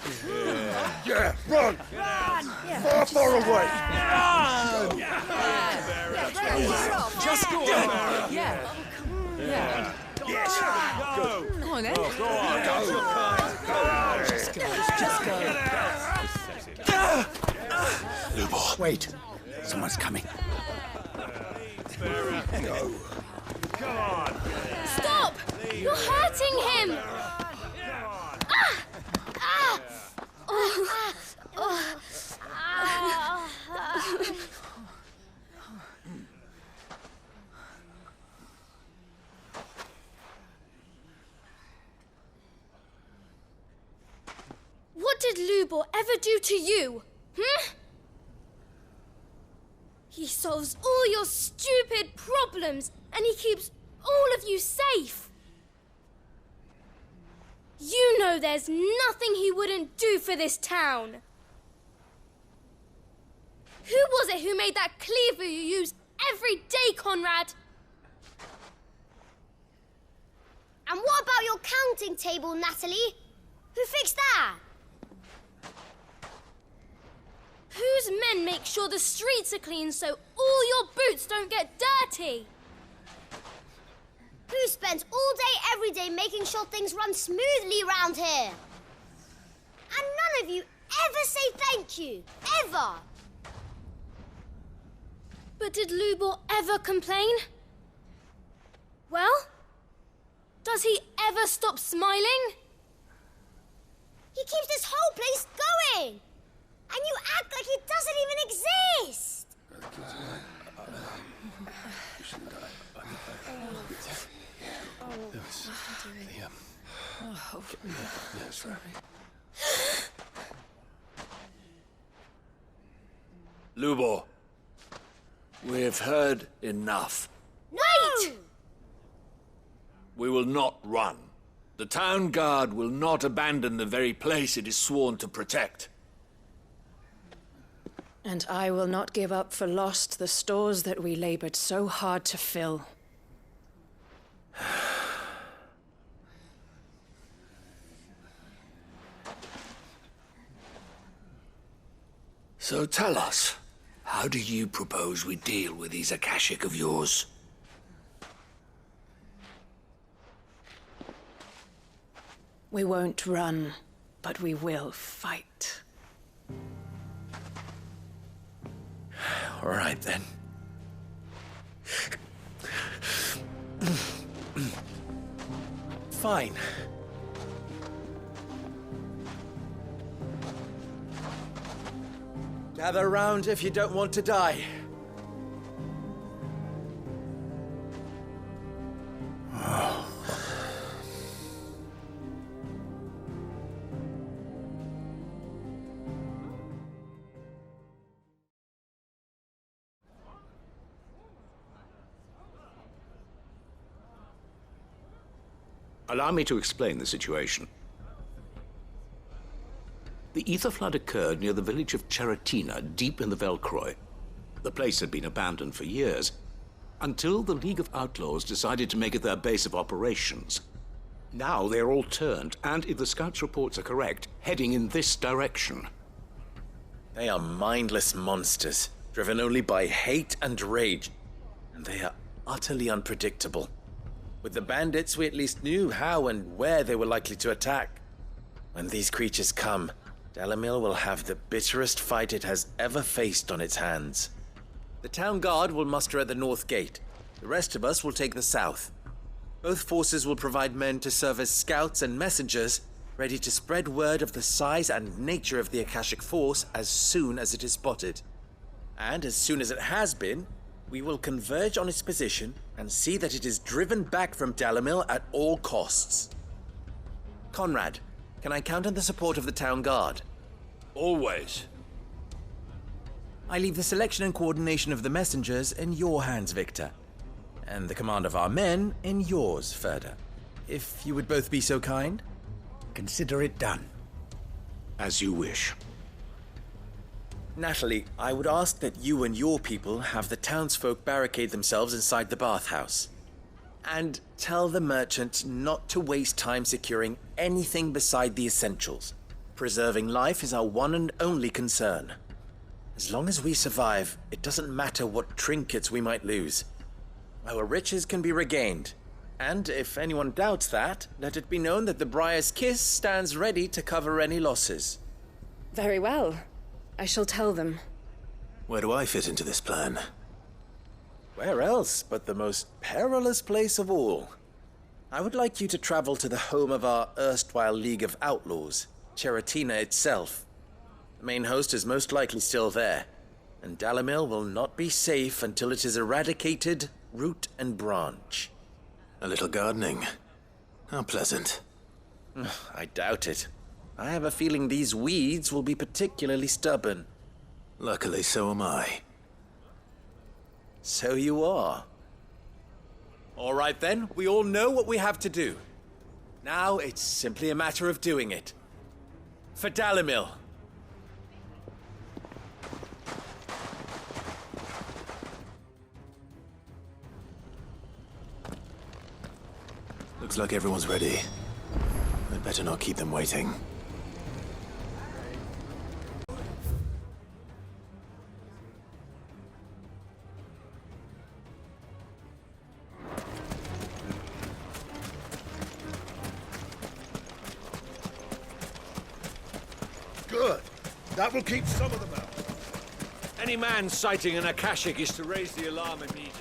Speaker 19: Yeah, run!
Speaker 6: Run!
Speaker 19: Far away!
Speaker 6: Run!
Speaker 19: Just go on!
Speaker 7: Yeah. Yeah.
Speaker 19: Yes!
Speaker 7: Go. Go on then.
Speaker 19: Go on! Go!
Speaker 7: Just go. Just go.
Speaker 2: Lubor.
Speaker 19: Wait. Someone's coming.
Speaker 2: No.
Speaker 8: Come on! Stop! You're hurting him! Lubor ever do to you? He solves all your stupid problems, and he keeps all of you safe. You know there's nothing he wouldn't do for this town. Who was it who made that cleaver you use every day, Conrad?
Speaker 21: And what about your counting table, Natalie? Who fixed that?
Speaker 8: Whose men make sure the streets are clean so all your boots don't get dirty?
Speaker 21: Who spends all day, every day making sure things run smoothly round here? And none of you ever say thank you. Ever.
Speaker 8: But did Lubor ever complain? Well, does he ever stop smiling?
Speaker 21: He keeps this whole place going. And you act like it doesn't even exist.
Speaker 18: Lubor, we've heard enough.
Speaker 21: No!
Speaker 18: We will not run. The town guard will not abandon the very place it is sworn to protect.
Speaker 5: And I will not give up for lost the stores that we labored so hard to fill.
Speaker 18: So tell us, how do you propose we deal with these Akashic of yours?
Speaker 5: We won't run, but we will fight.
Speaker 17: All right, then. Fine. Gather round if you don't want to die.
Speaker 22: Allow me to explain the situation. The ether flood occurred near the village of Cheratina, deep in the Velcroy. The place had been abandoned for years, until the League of Outlaws decided to make it their base of operations. Now they're all turned, and if the scouts' reports are correct, heading in this direction.
Speaker 17: They are mindless monsters, driven only by hate and rage, and they are utterly unpredictable. With the bandits, we at least knew how and where they were likely to attack. When these creatures come, Dalimil will have the bitterest fight it has ever faced on its hands. The town guard will muster at the north gate. The rest of us will take the south. Both forces will provide men to serve as scouts and messengers, ready to spread word of the size and nature of the Akashic force as soon as it is spotted. And as soon as it has been, we will converge on its position and see that it is driven back from Dalimil at all costs. Conrad, can I count on the support of the town guard?
Speaker 18: Always.
Speaker 17: I leave the selection and coordination of the messengers in your hands, Victor. And the command of our men in yours, Ferda. If you would both be so kind.
Speaker 19: Consider it done.
Speaker 22: As you wish.
Speaker 17: Natalie, I would ask that you and your people have the townsfolk barricade themselves inside the bathhouse. And tell the merchant not to waste time securing anything beside the essentials. Preserving life is our one and only concern. As long as we survive, it doesn't matter what trinkets we might lose. Our riches can be regained. And if anyone doubts that, let it be known that the Briar's Kiss stands ready to cover any losses.
Speaker 5: Very well. I shall tell them.
Speaker 2: Where do I fit into this plan?
Speaker 17: Where else but the most perilous place of all? I would like you to travel to the home of our erstwhile League of Outlaws, Cheratina itself. The main host is most likely still there, and Dalimil will not be safe until it is eradicated, root and branch.
Speaker 2: A little gardening. How pleasant.
Speaker 17: I doubt it. I have a feeling these weeds will be particularly stubborn.
Speaker 2: Luckily, so am I.
Speaker 17: So you are. All right then, we all know what we have to do. Now it's simply a matter of doing it. For Dalimil.
Speaker 2: Looks like everyone's ready. I'd better not keep them waiting.
Speaker 18: Good. That will keep some of them out. Any man sighting an Akashic is to raise the alarm immediately.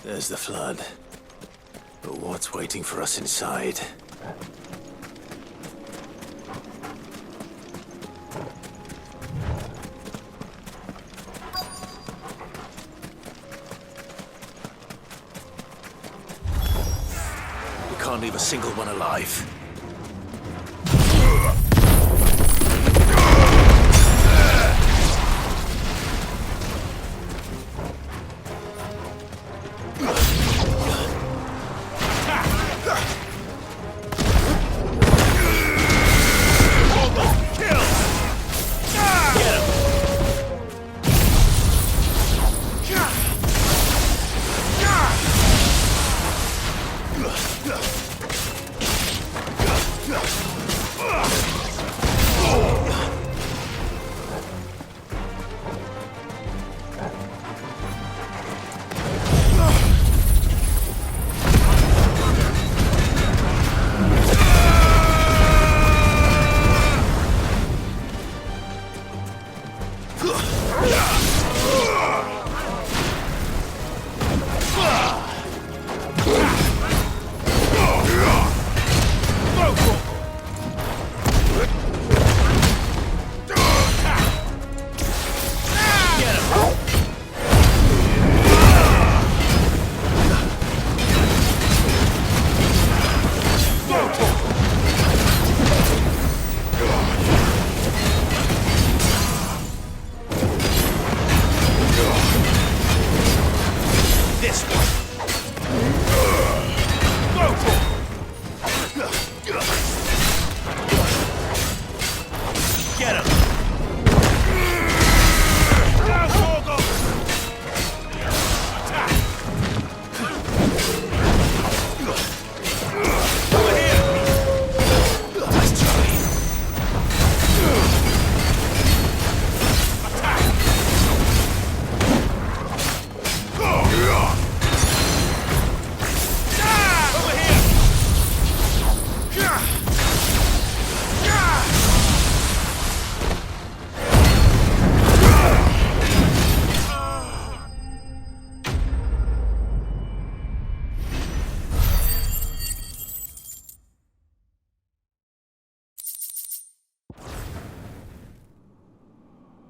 Speaker 2: There's the flood. But what's waiting for us inside? We can't leave a single one alive.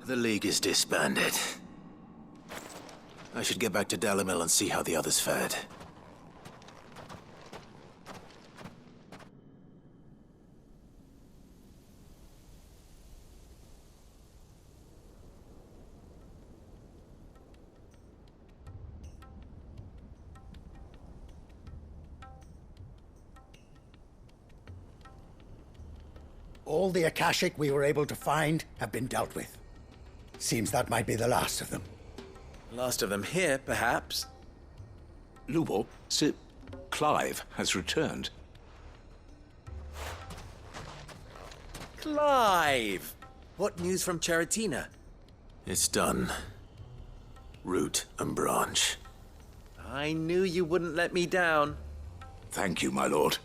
Speaker 2: The League is disbanded. I should get back to Dalimil and see how the others fared.
Speaker 19: All the Akashic we were able to find have been dealt with. Seems that might be the last of them.
Speaker 17: Last of them here, perhaps.
Speaker 22: Lubo, Sir Clive has returned.
Speaker 17: Clive! What news from Charatina?
Speaker 2: It's done. Root and branch.
Speaker 17: I knew you wouldn't let me down.
Speaker 22: Thank you, my lord.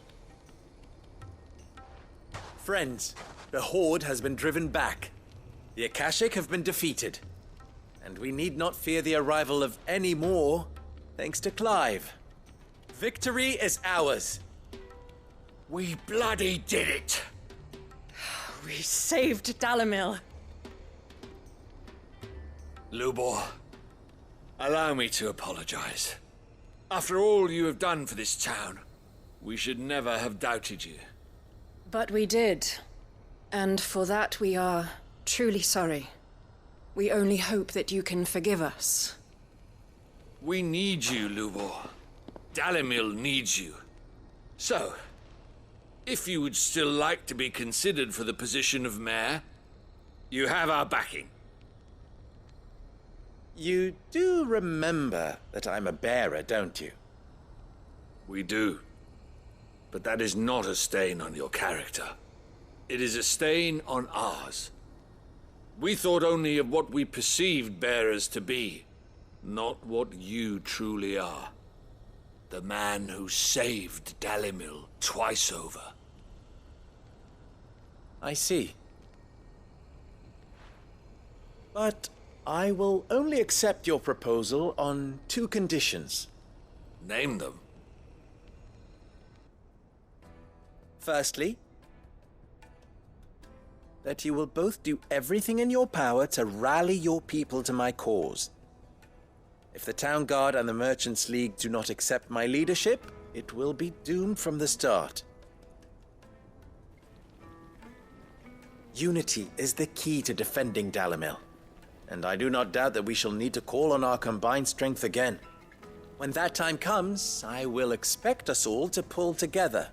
Speaker 17: Friends, the Horde has been driven back. The Akashic have been defeated. And we need not fear the arrival of any more, thanks to Clive. Victory is ours.
Speaker 18: We bloody did it!
Speaker 3: We saved Dalimil.
Speaker 18: Lubor, allow me to apologize. After all you have done for this town, we should never have doubted you.
Speaker 3: But we did. And for that we are truly sorry. We only hope that you can forgive us.
Speaker 18: We need you, Lubor. Dalimil needs you. So, if you would still like to be considered for the position of mayor, you have our backing.
Speaker 17: You do remember that I'm a bearer, don't you?
Speaker 18: We do. But that is not a stain on your character. It is a stain on ours. We thought only of what we perceived bearers to be, not what you truly are. The man who saved Dalimil twice over.
Speaker 17: I see. But I will only accept your proposal on 2 conditions.
Speaker 18: Name them.
Speaker 17: Firstly, that you will both do everything in your power to rally your people to my cause. If the Town Guard and the Merchants League do not accept my leadership, it will be doomed from the start. Unity is the key to defending Dalimil, and I do not doubt that we shall need to call on our combined strength again. When that time comes, I will expect us all to pull together,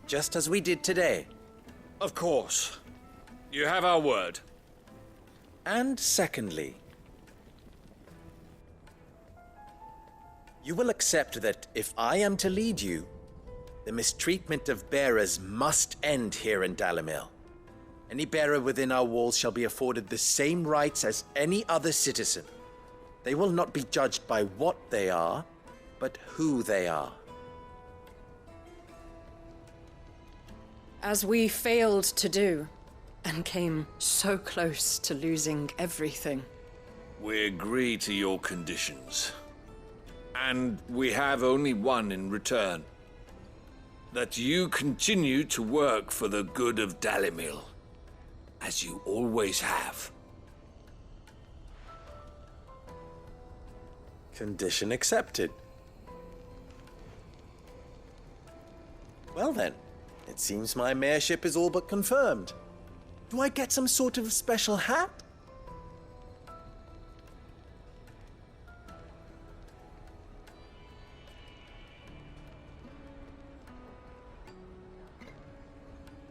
Speaker 17: just as we did today.
Speaker 18: Of course. You have our word.
Speaker 17: And secondly, you will accept that if I am to lead you, the mistreatment of bearers must end here in Dalimil. Any bearer within our walls shall be afforded the same rights as any other citizen. They will not be judged by what they are, but who they are.
Speaker 3: As we failed to do, and came so close to losing everything.
Speaker 18: We agree to your conditions. And we have only one in return. That you continue to work for the good of Dalimil, as you always have.
Speaker 17: Condition accepted. Well then, it seems my mayorship is all but confirmed. Do I get some sort of special hat?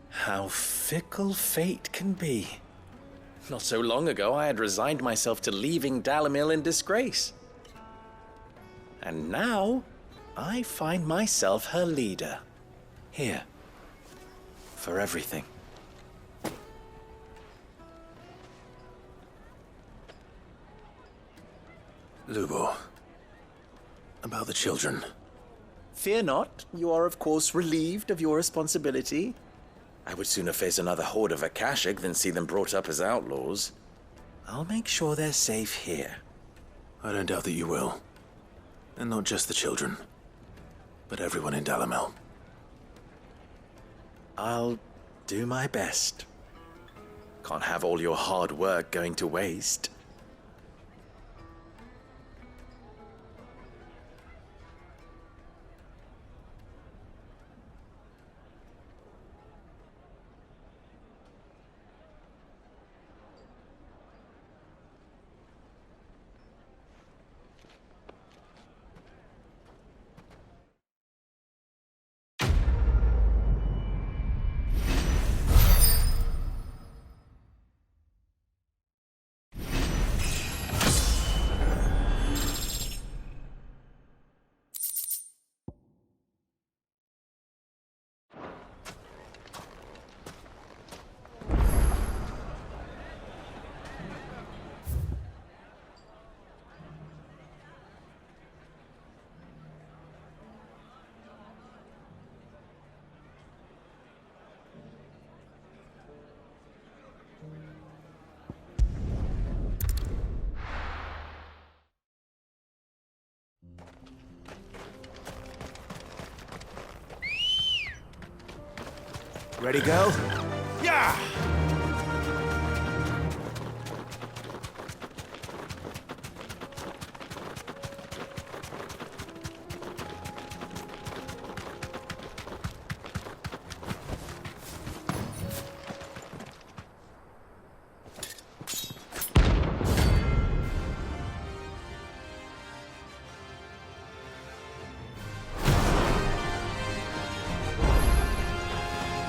Speaker 17: How fickle fate can be. Not so long ago, I had resigned myself to leaving Dalimil in disgrace. And now, I find myself her leader. Here. For everything.
Speaker 2: Lubor, about the children.
Speaker 17: Fear not, you are of course relieved of your responsibility. I would sooner face another horde of Akashic than see them brought up as outlaws. I'll make sure they're safe here.
Speaker 2: I don't doubt that you will. And not just the children, but everyone in Dalimil.
Speaker 17: I'll do my best. Can't have all your hard work going to waste.
Speaker 2: Ready, girl?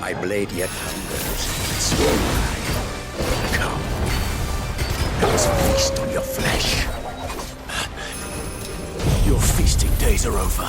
Speaker 4: My blade yet hungers. So come. Let us feast on your flesh.
Speaker 2: Your feasting days are over.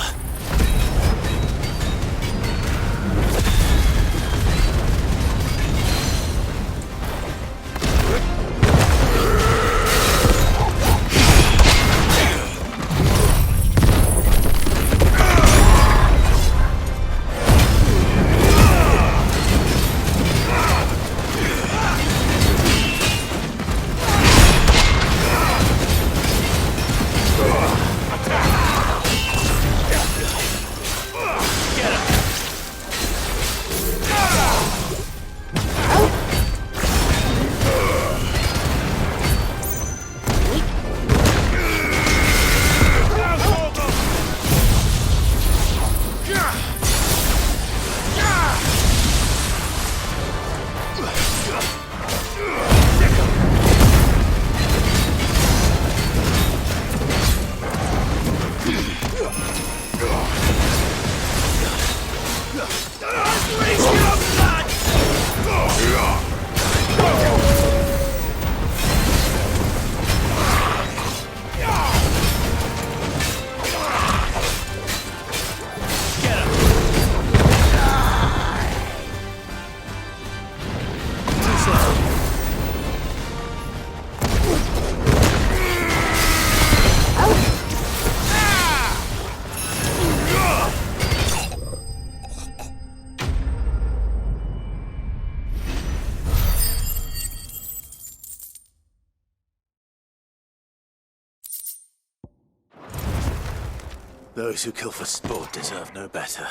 Speaker 2: Those who kill for sport deserve no better.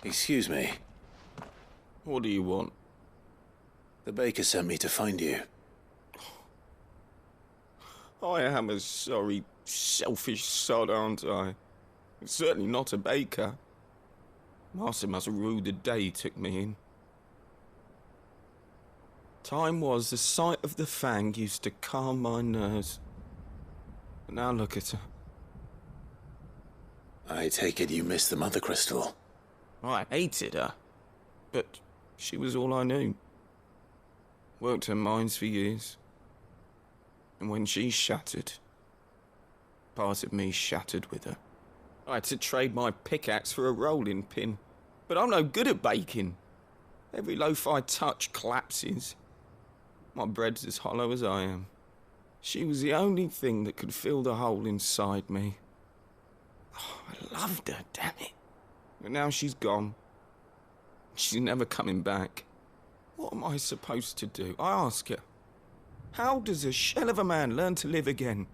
Speaker 2: Excuse me.
Speaker 18: What do you want?
Speaker 2: The baker sent me to find you.
Speaker 18: I am a sorry, selfish sod, aren't I? Certainly not a baker. Master must have ruled the day he took me in. Time was the sight of the fang used to calm my nerves. But now look at her.
Speaker 2: I take it you missed the Mother Crystal.
Speaker 18: I hated her, but she was all I knew. Worked her mines for years. And when she shattered, part of me shattered with her. I had to trade my pickaxe for a rolling pin, but I'm no good at baking. Every loaf I touch collapses. My bread's as hollow as I am. She was the only thing that could fill the hole inside me. Oh, I loved her, damn it. But now she's gone. She's never coming back. What am I supposed to do? I ask her. How does a shell of a man learn to live again?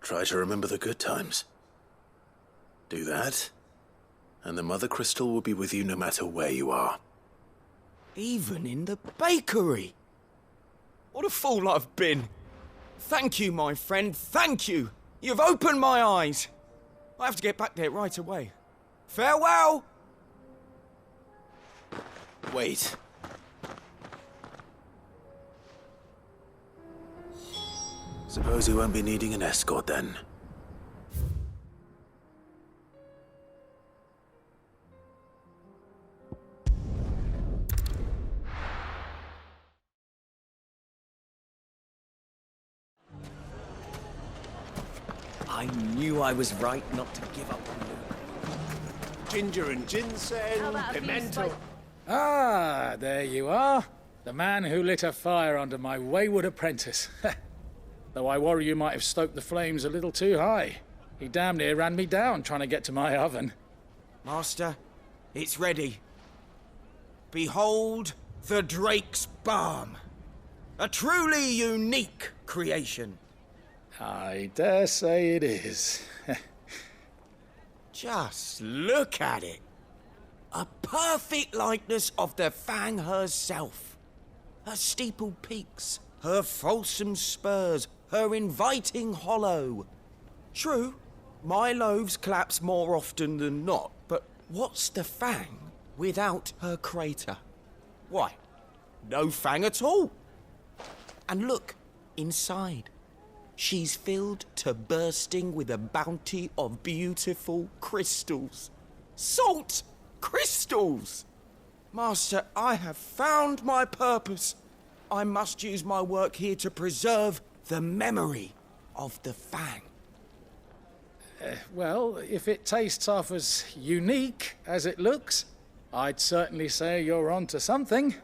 Speaker 2: Try to remember the good times. Do that, and the Mother Crystal will be with you no matter where you are.
Speaker 18: Even in the bakery? What a fool I've been. Thank you, my friend, thank you. You've opened my eyes. I have to get back there right away. Farewell!
Speaker 2: Wait. Suppose you won't be needing an escort then.
Speaker 9: knew I was right not to give up on you.
Speaker 12: Ginger and ginseng, pimento.
Speaker 10: Ah, there you are. The man who lit a fire under my wayward apprentice. Though I worry you might have stoked the flames a little too high. He damn near ran me down trying to get to my oven.
Speaker 9: Master, it's ready. Behold the Drake's Balm. A truly unique creation.
Speaker 10: I dare say it is.
Speaker 9: Just look at it. A perfect likeness of the Fang herself. Her steepled peaks, her fulsome spurs, her inviting hollow. True, my loaves collapse more often than not, but what's the Fang without her crater? Why, no Fang at all. And look, inside. She's filled to bursting with a bounty of beautiful crystals. Salt crystals! Master, I have found my purpose. I must use my work here to preserve the memory of the Fang.
Speaker 10: Well, if it tastes half as unique as it looks, I'd certainly say you're onto something.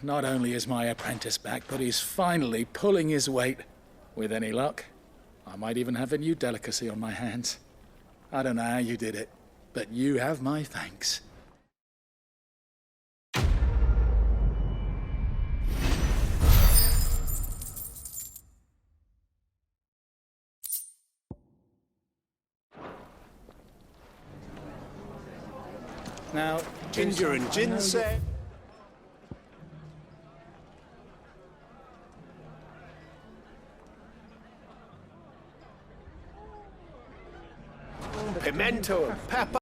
Speaker 10: Not only is my apprentice back, but he's finally pulling his weight. With any luck, I might even have a new delicacy on my hands. I don't know how you did it, but you have my thanks. Now,
Speaker 12: Ginger and ginseng. Pimento and pepper.